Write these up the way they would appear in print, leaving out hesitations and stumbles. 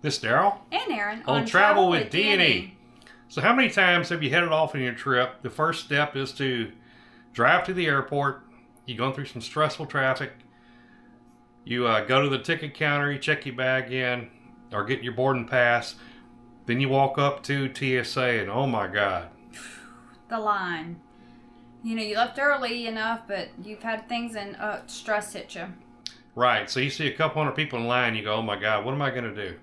This is Daryl. And Aaron on Travel with D&E. So how many times have you headed off on your trip? The first step is to drive to the airport. You're going through some stressful traffic. You go to the ticket counter, you check your bag in, or get your boarding pass. Then you walk up to TSA and oh my God. The line. You know, you left early enough, but you've had things and stress hit you. Right. So you see a couple hundred people in line, you go, oh my God, what am I going to do?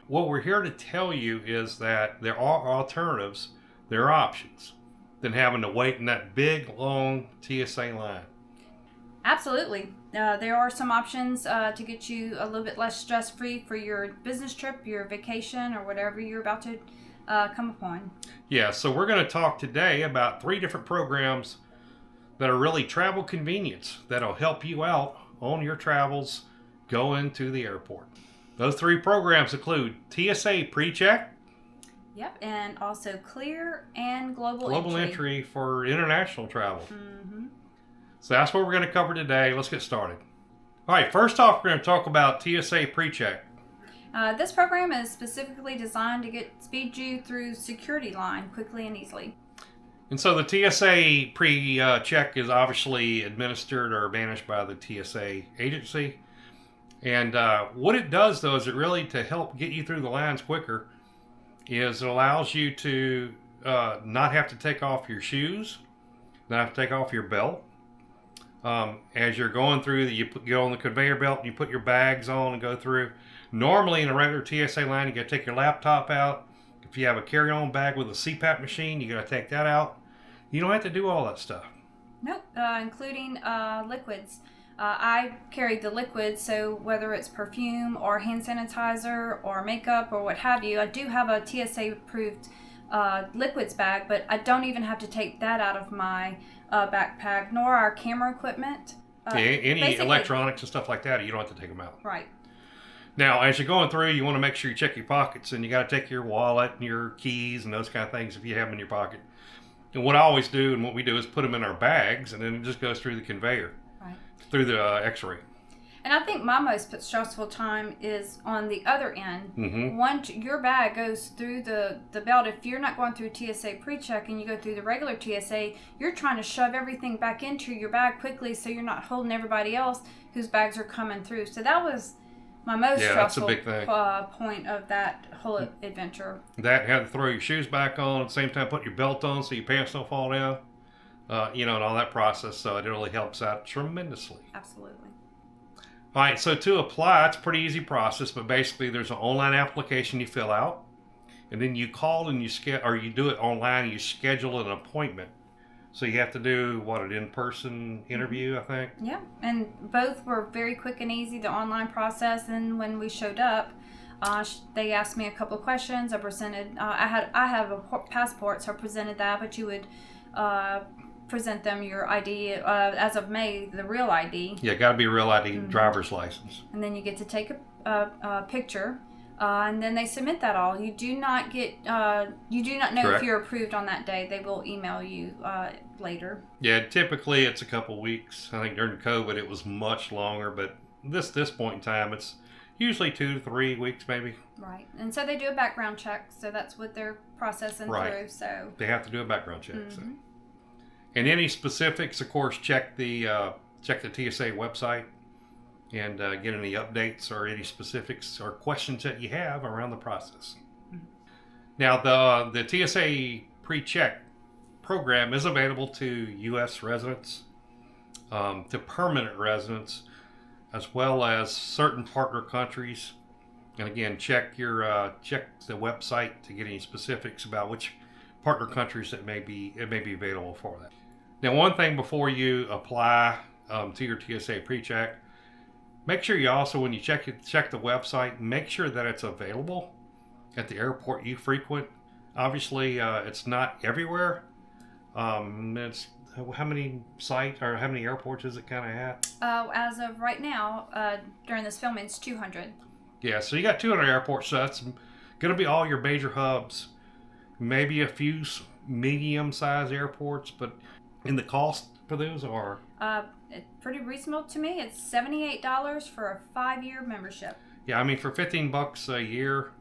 What we're here to tell you is that there are alternatives, there are options, than having to wait in that big, long TSA line. Absolutely. There are some options to get you a little bit less stress-free for your business trip, your vacation, or whatever you're about to come upon. Yeah, so we're going to talk today about 3 different programs that are really travel convenience that'll help you out on your travels going to the airport. Those 3 programs include TSA PreCheck. Yep, and also Clear and Global Entry for international travel. Mm-hmm. So that's what we're going to cover today. Let's get started. All right, first off, we're going to talk about TSA PreCheck. This program is specifically designed to speed you through security line quickly and easily. And so the TSA PreCheck is obviously administered or managed by the TSA agency. And what it does, though, is it really to help get you through the lines quicker, is it allows you to not have to take off your shoes, not have to take off your belt. As you're going through, you go on the conveyor belt and you put your bags on and go through. Normally in a regular TSA line, you got to take your laptop out. If you have a carry-on bag with a CPAP machine, you got to take that out. You don't have to do all that stuff. Nope, including liquids. I carry the liquids, so whether it's perfume or hand sanitizer or makeup or what have you, I do have a TSA-approved liquids bag, but I don't even have to take that out of my backpack, nor our camera equipment. Any electronics and stuff like that, you don't have to take them out. Right. Now, as you're going through, you want to make sure you check your pockets, and you got to take your wallet and your keys and those kind of things if you have them in your pocket. And what I always do and what we do is put them in our bags, and then it just goes through the conveyor, through the X-ray. And I think my most stressful time is on the other end. Mm-hmm. Once your bag goes through the belt, if you're not going through TSA PreCheck and you go through the regular TSA, you're trying to shove everything back into your bag quickly so you're not holding everybody else whose bags are coming through. So that was my most stressful point of that whole adventure. That had to throw your shoes back on at the same time, put your belt on so your pants don't fall down, and all that process. So it really helps out tremendously. Absolutely. All right, so to apply, it's a pretty easy process, but basically there's an online application you fill out, and then you call and you do it online and you schedule an appointment. So you have to do, an in-person interview, I think? Yeah, and both were very quick and easy, the online process. And when we showed up, they asked me a couple of questions. I presented, I have a passport, so I presented that, but you would present them your ID, as of May, the real ID. Yeah, got to be a real ID, driver's license. And then you get to take a picture. And then they submit that all. You do not know Correct. If you're approved on that day. They will email you later. Yeah, typically it's a couple weeks. I think during COVID it was much longer, but this point in time it's usually 2 to 3 weeks maybe. Right, and so they do a background check. So that's what they're processing through. So they have to do a background check. So. And any specifics, of course, check the TSA website. And get any updates or any specifics or questions that you have around the process. Mm-hmm. Now, the TSA PreCheck program is available to U.S. residents, to permanent residents, as well as certain partner countries. And again, check the website to get any specifics about which partner countries it may be available for that. Now, one thing before you apply to your TSA PreCheck. Make sure you also, when you check the website, make sure that it's available at the airport you frequent. Obviously, it's not everywhere. It's how many airports is it kind of at? As of right now, during this filming, it's 200. Yeah, so you got 200 airports. So that's going to be all your major hubs. Maybe a few medium-sized airports, but in the cost for those are? It's pretty reasonable to me. It's $78 for a 5-year membership. Yeah, I mean for $15 a year,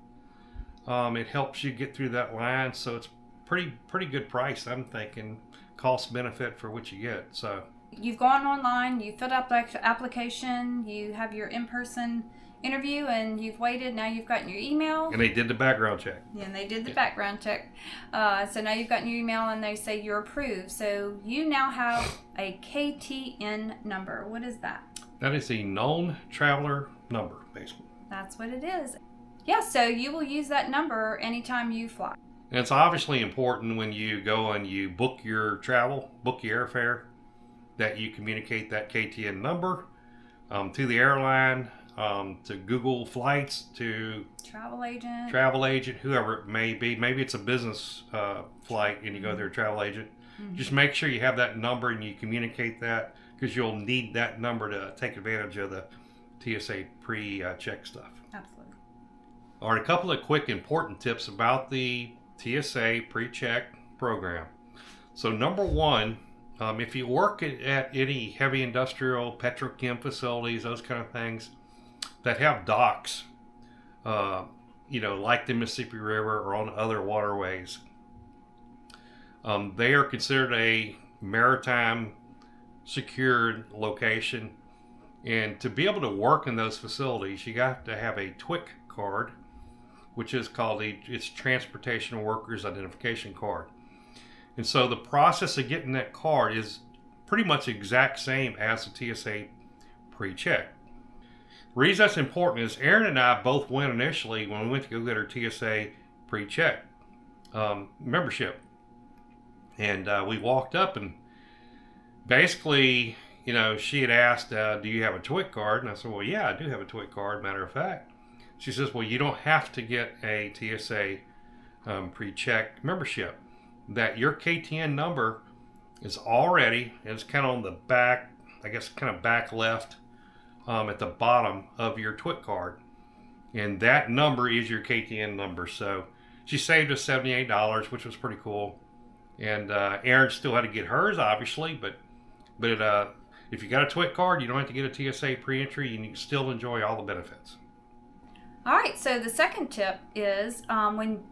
It helps you get through that line, so it's pretty good price. I'm thinking cost benefit for what you get. So you've gone online, you filled out the application, you have your in-person interview, and you've waited. Now you've gotten your email, and they did the background check. Yeah, and they did the background check. So now you've gotten your email, and they say you're approved. So you now have a KTN number. What is that? That is a known traveler number, basically. That's what it is. Yeah, so you will use that number anytime you fly. And it's obviously important when you go and you book your travel, book your airfare, that you communicate that KTN number to the airline, to Google Flights, to travel agent, whoever it may be. Maybe it's a business flight and you go through a travel agent. Just make sure you have that number and you communicate that, because you'll need that number to take advantage of the TSA PreCheck stuff. Absolutely. All right, a couple of quick important tips about the TSA PreCheck program. So number one, if you work at any heavy industrial, petrochem facilities, those kind of things that have docks, like the Mississippi River or on other waterways, they are considered a maritime secured location. And to be able to work in those facilities, you got to have a TWIC card, which is called it's Transportation Workers Identification Card. And so the process of getting that card is pretty much the exact same as the TSA PreCheck. The reason that's important is Erin and I both went initially when we went to go get our TSA PreCheck membership. And we walked up and basically, she had asked, do you have a TWIC card? And I said, well, yeah, I do have a TWIC card, matter of fact. She says, well, you don't have to get a TSA PreCheck membership. That your KTN number is already, it's kind of on the back, I guess kind of back left at the bottom of your TWIC card. And that number is your KTN number. So she saved us $78, which was pretty cool. And Erin still had to get hers, obviously, but if you got a TWIC card, you don't have to get a TSA pre-entry. You can still enjoy all the benefits. All right, so the second tip is when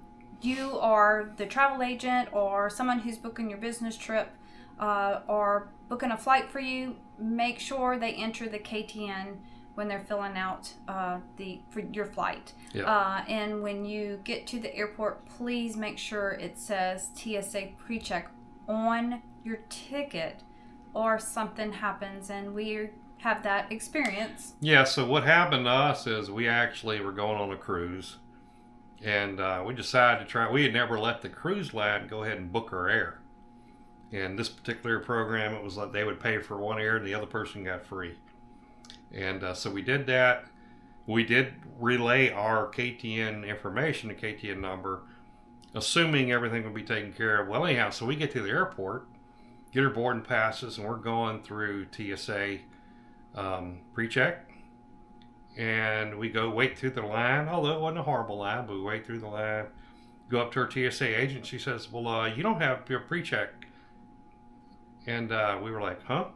you are the travel agent or someone who's booking your business trip or booking a flight for you, make sure they enter the KTN when they're filling out for your flight. Yep. And when you get to the airport, please make sure it says TSA PreCheck on your ticket, or something happens and we have that experience. Yeah, so what happened to us is we actually were going on a cruise, and we decided to try. We had never let the cruise line go ahead and book our air. And this particular program, it was like they would pay for one air and the other person got free. And so we did that. We did relay our KTN information, the KTN number, assuming everything would be taken care of. Well, anyhow, so we get to the airport, get our boarding passes, and we're going through TSA PreCheck. And we go wait through the line, although it wasn't a horrible line, but we wait through the line, go up to our TSA agent. She says, well, you don't have your PreCheck. And we were like, huh?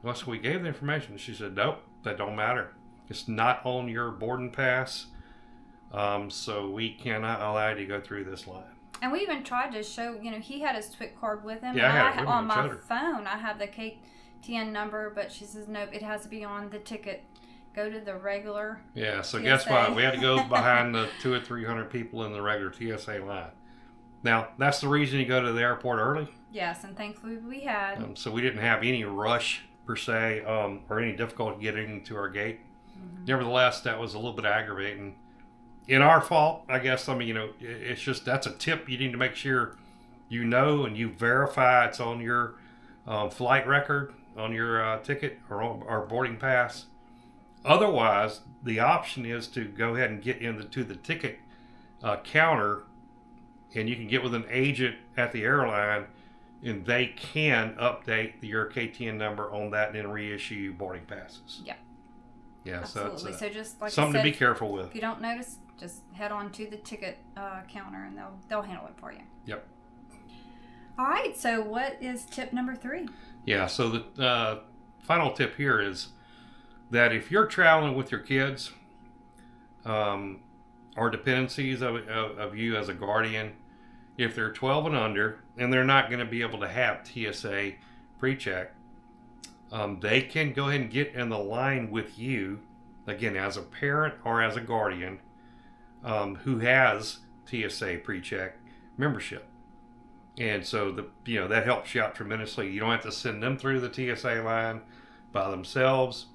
Well, so we gave the information. She said, nope, that don't matter. It's not on your boarding pass, so we cannot allow you to go through this line. And we even tried to show, he had his TWIC card with him. Yeah, and on my phone, I have the KTN number, but she says, nope, it has to be on the ticket. Go to the regular Yeah, so TSA. Guess what? We had to go behind the 200 or 300 people in the regular TSA line. Now, that's the reason you go to the airport early. Yes, and thankfully we had. So we didn't have any rush, per se, or any difficulty getting to our gate. Mm-hmm. Nevertheless, that was a little bit aggravating. In our fault, I guess. I mean, it's just, that's a tip you need to make sure and you verify it's on your flight record, on your ticket or boarding pass. Otherwise, the option is to go ahead and get into the ticket counter, and you can get with an agent at the airline, and they can update your KTN number on that and then reissue you boarding passes. Yeah. Yeah, absolutely. So just like something I said, to be careful with. If you don't notice, just head on to the ticket counter, and they'll handle it for you. Yep. All right. So what is tip number 3? Yeah. So the final tip here is that if you're traveling with your kids, or dependencies of you as a guardian, if they're 12 and under and they're not going to be able to have TSA PreCheck, they can go ahead and get in the line with you, again, as a parent or as a guardian who has TSA PreCheck membership. And so that helps you out tremendously. You don't have to send them through the TSA line by themselves,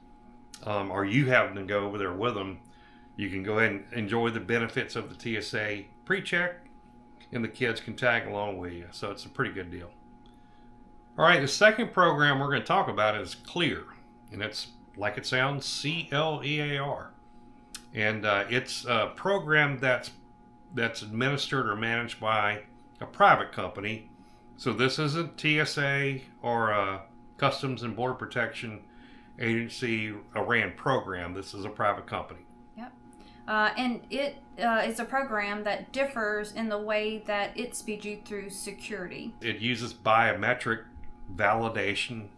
or you having to go over there with them. You can go ahead and enjoy the benefits of the TSA PreCheck, and the kids can tag along with you. So it's a pretty good deal. All right, the second program we're going to talk about is Clear, and it's like it sounds, CLEAR, and it's a program that's administered or managed by a private company. So this isn't TSA or a Customs and Border Protection Agency ran program. This is a private company. Yep. And it is a program that differs in the way that it speeds you through security. It uses biometric validation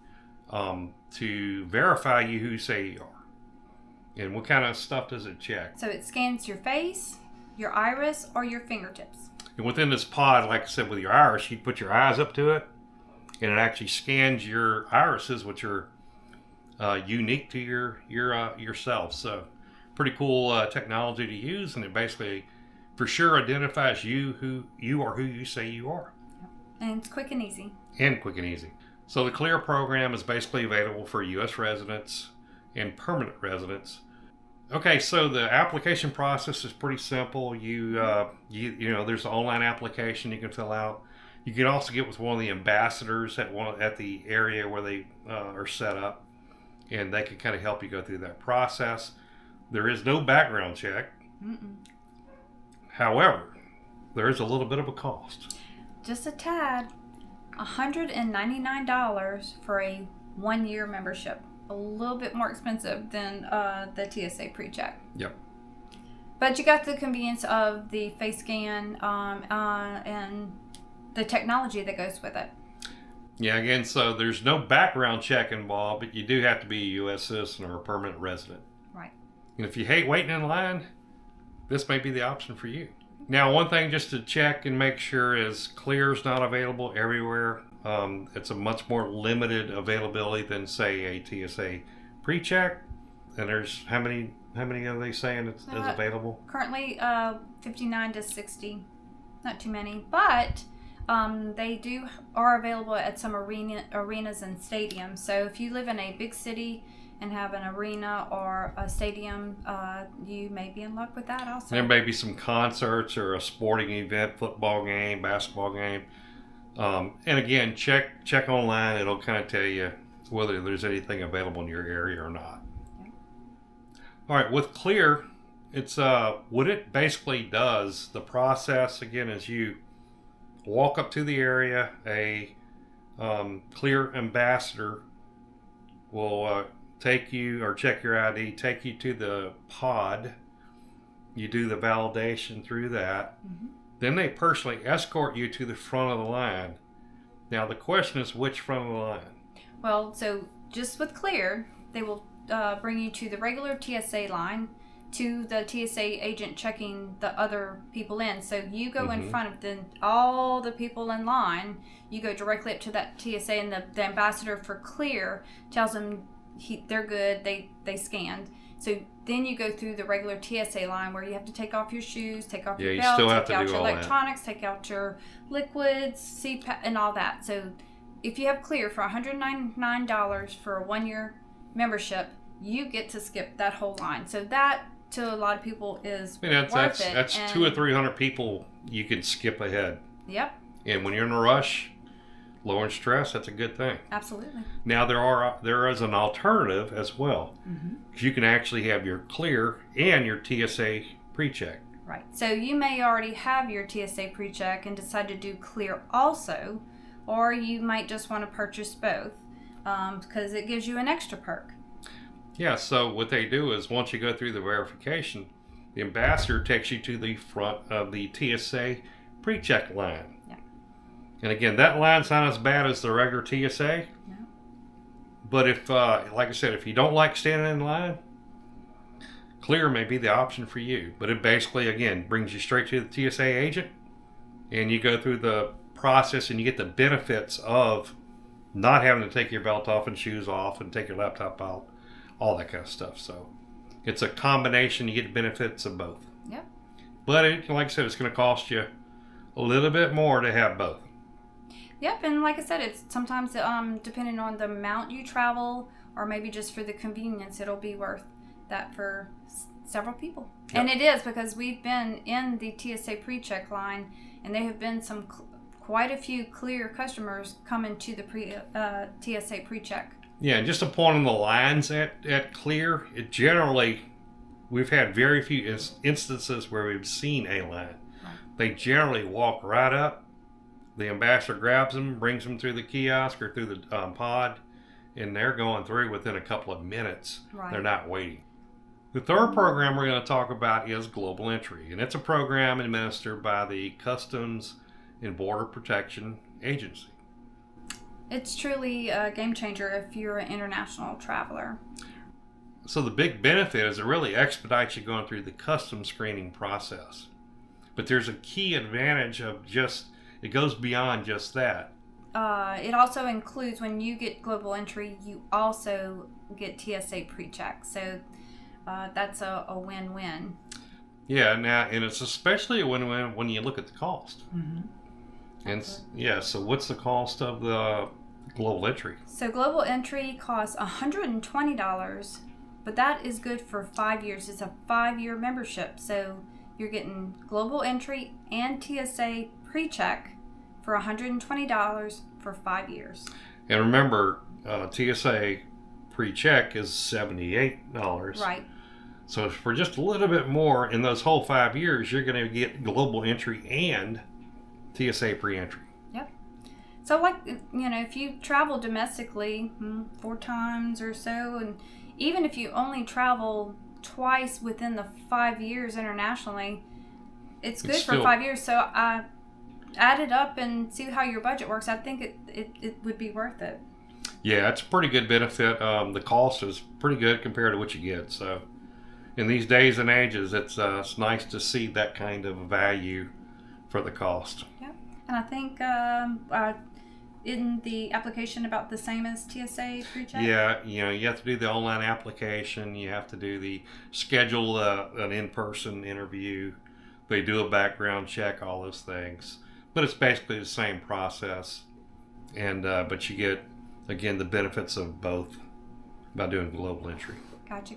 to verify you who you say you are. And what kind of stuff does it check? So it scans your face, your iris, or your fingertips. And within this pod, like I said, with your iris, you put your eyes up to it, and it actually scans your irises, which are unique to yourself. So pretty cool technology to use, and it basically for sure identifies you who you say you are. And it's quick and easy. So the Clear program is basically available for U.S. residents and permanent residents. Okay, so the application process is pretty simple. You know, there's an online application you can fill out. You can also get with one of the ambassadors at the area where they are set up, and they can kind of help you go through that process. There is no background check. Mm-mm. However, there is a little bit of a cost. Just a tad. $199 for a 1-year membership. A little bit more expensive than the TSA PreCheck. Yep. But you got the convenience of the face scan and the technology that goes with it. Yeah, again, so there's no background check involved, but you do have to be a U.S. citizen or a permanent resident. Right. And if you hate waiting in line, this may be the option for you. Now, one thing just to check and make sure is Clear is not available everywhere. It's a much more limited availability than, say, a TSA PreCheck. And there's how many are they saying is available? Currently, 59 to 60. Not too many, but they are available at some arenas and stadiums. So if you live in a big city and have an arena or a stadium, you may be in luck with that also. There may be some concerts or a sporting event, football game, basketball game. And again, check online. It'll kind of tell you whether there's anything available in your area or not. Okay. All right, with Clear, it's what it basically does, the process, again, is you walk up to the area, a Clear ambassador will take you or check your ID, take you to the pod. You do the validation through that. Mm-hmm. Then they personally escort you to the front of the line. Now the question is, which front of the line? Well, so just with Clear, they will bring you to the regular TSA line, to the TSA agent checking the other people in. So you go in front of all the people in line. You go directly up to that TSA, and the ambassador for Clear tells them they're good. They scanned. So then you go through the regular TSA line where you have to take off your shoes, take off your belt, take out your electronics, take out your liquids, CPAP, and all that. So if you have Clear for $199 for a 1-year membership, you get to skip that whole line. So that, to a lot of people, is worth it. That's 200 or 300 people you can skip ahead. Yep. And when you're in a rush, lowering stress, that's a good thing. Absolutely. Now there is an alternative as well. Mm-hmm. You can actually have your Clear and your TSA PreCheck. Right. So you may already have your TSA PreCheck and decide to do Clear also, or you might just want to purchase both because it gives you an extra perk. Yeah, so what they do is once you go through the verification, the ambassador takes you to the front of the TSA PreCheck line. Yeah. And again, that line's not as bad as the regular TSA. No. But if, like I said, if you don't like standing in line, Clear may be the option for you, but it basically, again, brings you straight to the TSA agent, and you go through the process and you get the benefits of not having to take your belt off and shoes off and take your laptop out, all that kind of stuff. So it's a combination. You get the benefits of both. Yep. But like I said, it's going to cost you a little bit more to have both. Yep, and like I said, it's sometimes depending on the amount you travel, or maybe just for the convenience, it'll be worth that for several people. Yep. And it is, because we've been in the TSA PreCheck line, and there have been quite a few Clear customers coming to the TSA PreCheck. Yeah, and just to point on the lines at Clear, it generally, we've had very few instances where we've seen a line. Right. They generally walk right up. The ambassador grabs them, brings them through the kiosk or through the pod, and they're going through within a couple of minutes. Right. They're not waiting. The third program we're going to talk about is Global Entry, and it's a program administered by the Customs and Border Protection Agency. It's truly a game changer if you're an international traveler. So the big benefit is it really expedites you going through the customs screening process. But there's a key advantage of it goes beyond just that. It also includes, when you get Global Entry, you also get TSA PreCheck. So that's a win-win. Yeah, and it's especially a win-win when you look at the cost. Mm-hmm. And so what's the cost of the Global Entry? So Global Entry costs $120, but that is good for 5 years. It's a 5-year membership. So you're getting Global Entry and TSA PreCheck for $120 for 5 years. And remember, TSA PreCheck is $78. Right. So for just a little bit more in those whole 5 years, you're going to get Global Entry and TSA pre-entry. Yep. So, like, if you travel domestically 4 times or so, and even if you only travel twice within the 5 years internationally, it's good for 5 years. So add it up and see how your budget works. I think it would be worth it. Yeah, it's a pretty good benefit. The cost is pretty good compared to what you get. So in these days and ages, it's nice to see that kind of value for the cost. Yeah, and I think in the application about the same as TSA PreCheck? Yeah, you have to do the online application. You have to schedule an in-person interview. They do a background check, all those things. But it's basically the same process. And but you get, again, the benefits of both by doing Global Entry. Gotcha.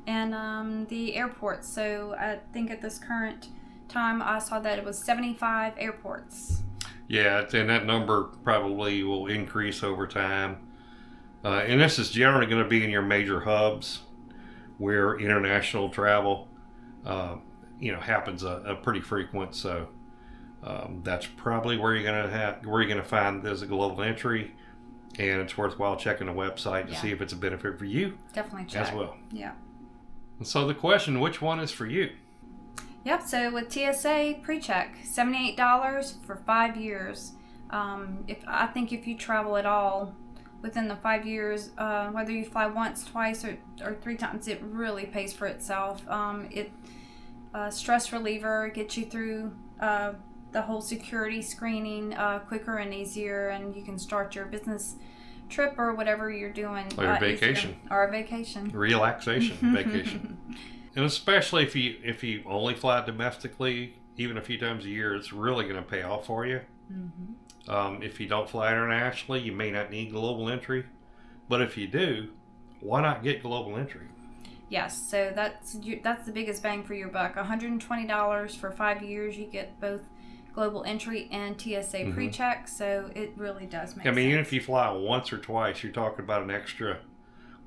And the airports. So I think at this current time, I saw that it was 75 airports. Yeah, and that number probably will increase over time. And this is generally going to be in your major hubs where international travel, happens pretty frequent. So that's probably where you're going to find there's a Global Entry, and it's worthwhile checking the website to see if it's a benefit for you. Definitely check as well. Yeah. And so the question, which one is for you? Yep, so with TSA PreCheck, $78 for 5 years. I think if you travel at all within the 5 years, whether you fly once, twice, or 3 times, it really pays for itself. It stress reliever, gets you through the whole security screening quicker and easier, and you can start your business trip or whatever you're doing. Or a vacation. Or a vacation. Relaxation vacation. And especially if you only fly domestically, even a few times a year, it's really going to pay off for you. Mm-hmm. If you don't fly internationally, you may not need Global Entry. But if you do, why not get Global Entry? Yes, so that's the biggest bang for your buck. $120 for 5 years. You get both Global Entry and TSA PreCheck, so it really does make sense. Even if you fly once or twice, you're talking about an extra,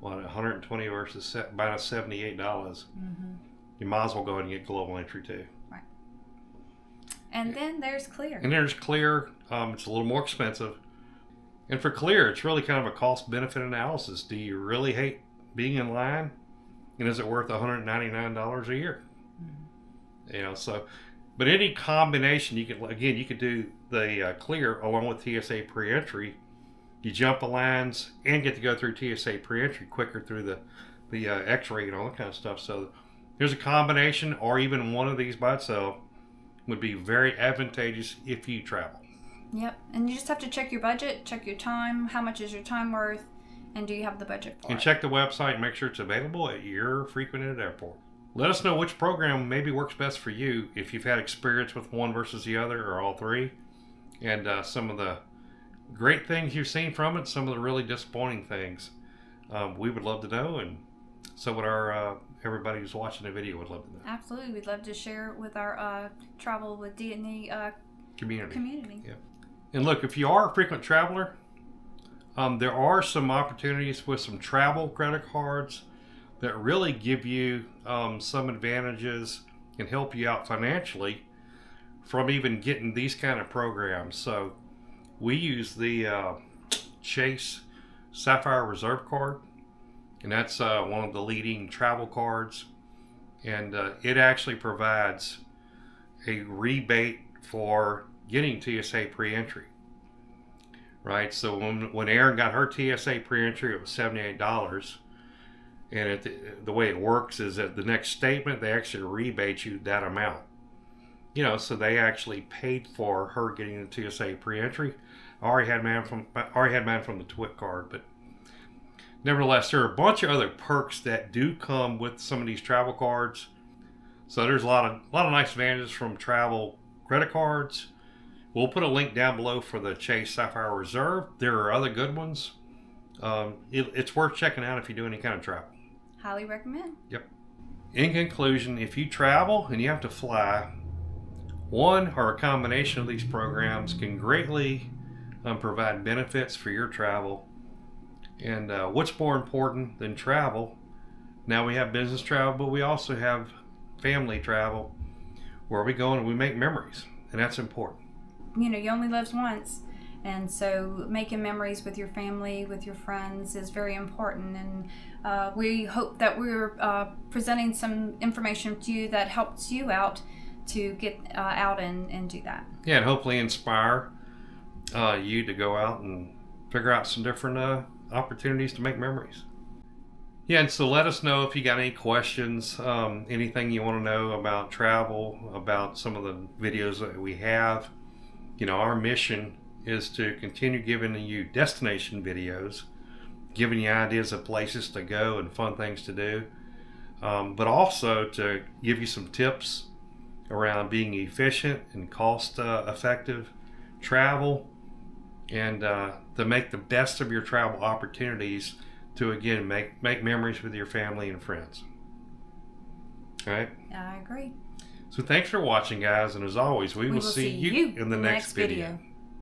$120 versus minus $78. Mm-hmm. You might as well go ahead and get Global Entry too. Right. And then there's Clear. It's a little more expensive. And for Clear, it's really kind of a cost-benefit analysis. Do you really hate being in line? And is it worth $199 a year? Mm-hmm. But any combination, you could do the Clear along with TSA pre-entry. You jump the lines and get to go through TSA pre-entry quicker through the X-ray and all that kind of stuff. So There's a combination or even one of these by itself would be very advantageous if you travel. Yep. And you just have to check your budget, check your time, how much is your time worth, and do you have the budget for it? And check the website and make sure it's available at your frequented airport. Let us know which program maybe works best for you, if you've had experience with one versus the other or all three, and some of the great things you've seen from it, some of the really disappointing things. We would love to know, and so would our everybody who's watching the video would love to know. Absolutely. We'd love to share with our travel with D&E community. Yeah. And look, if you are a frequent traveler, there are some opportunities with some travel credit cards that really give you some advantages and help you out financially from even getting these kind of programs. So we use the Chase Sapphire Reserve card, and that's one of the leading travel cards, and it actually provides a rebate for getting TSA pre-entry. Right, so when Erin got her TSA pre-entry, it was $78, and the way it works is that the next statement they actually rebate you that amount. You know, so they actually paid for her getting the TSA pre-entry. I already had mine from the TWIC card, but nevertheless, there are a bunch of other perks that do come with some of these travel cards. So there's a lot of nice advantages from travel credit cards. We'll put a link down below for the Chase Sapphire Reserve. There are other good ones. It's worth checking out if you do any kind of travel. Highly recommend. Yep. In conclusion, if you travel and you have to fly, one or a combination of these programs can greatly provide benefits for your travel. And what's more important than travel? Now we have business travel, but we also have family travel where we go and we make memories, and that's important. You know, you only live once, and so making memories with your family, with your friends is very important, and we hope that we're presenting some information to you that helps you out to get out and do that. Yeah, and hopefully inspire you to go out and figure out some different opportunities to make memories. Yeah, and so let us know if you got any questions, anything you want to know about travel, about some of the videos that we have. You know, our mission is to continue giving you destination videos, giving you ideas of places to go and fun things to do, but also to give you some tips around being efficient and cost effective travel, and to make the best of your travel opportunities to, again, make memories with your family and friends. All right? I agree. So thanks for watching, guys, and as always, we will see you in the next video.